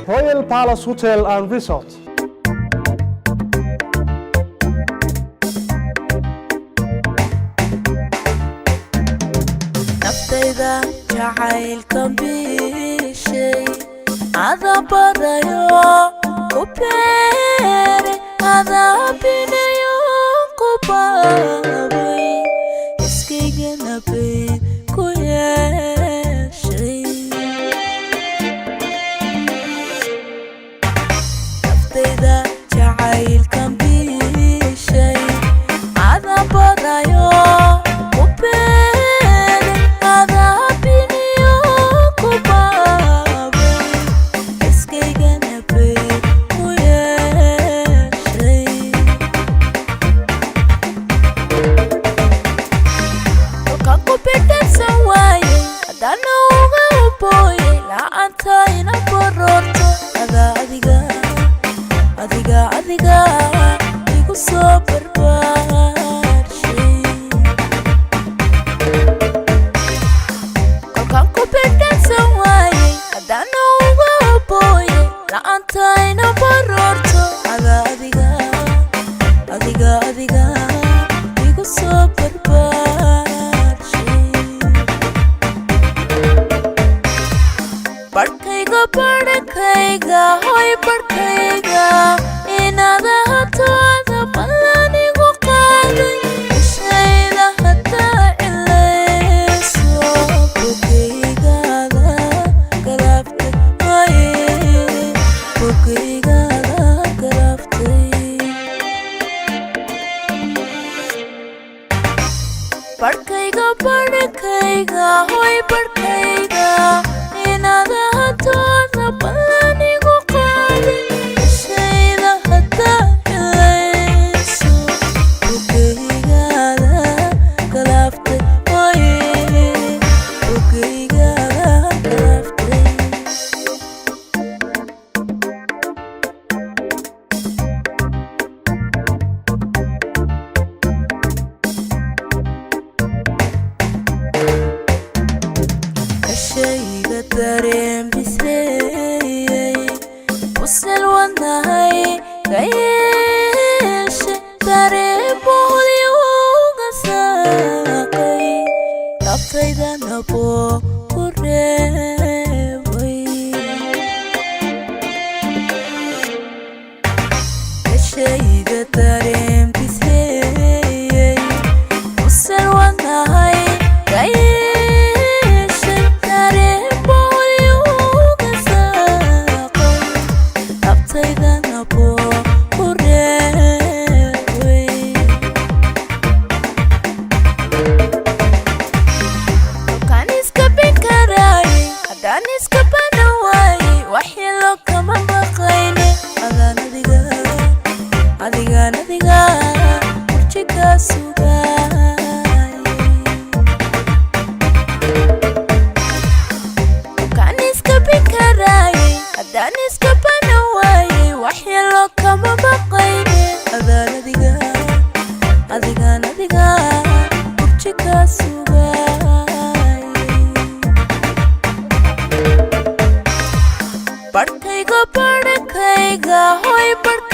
Royal Palace Hotel and Resort. naftayda jacaylkan bishay adabadayo ku beere adabinayo ku baabay iskaygana bay ku yeeshay naftayda jacaylkan bishay adabadayo adiga igu soo barbaarshay kolkaan ku bedhansan waayey haddana uga booye la'aantayna baroorto adiga igu soo barbaarshay barhkayga hoy barhkayga inaad ahatoada ballanigu qaaday ishayda hadaa cilayso bogaygaada galaaftay barhkayga hoy barhkayga inaad ahatoada ballanigu qaaday ishayda hadaa cilayso bogaygaada galaaftay bogaygaada galaaftay shayga dareen bisleeyay busel wadnahay ka yeeshay dareen bohdi uga saaqay naftaydana boo ku reebay shayga dareen bisleeyay busel wadnahay ka iska banan waayey waxyalo kama maqlayne adiga kurjiga sugaay kan iska bikaraayey haddaan iska banan waayey waxyalo kama maqlayne adiga kurjiga sugaay barhkayga hoy barhkayga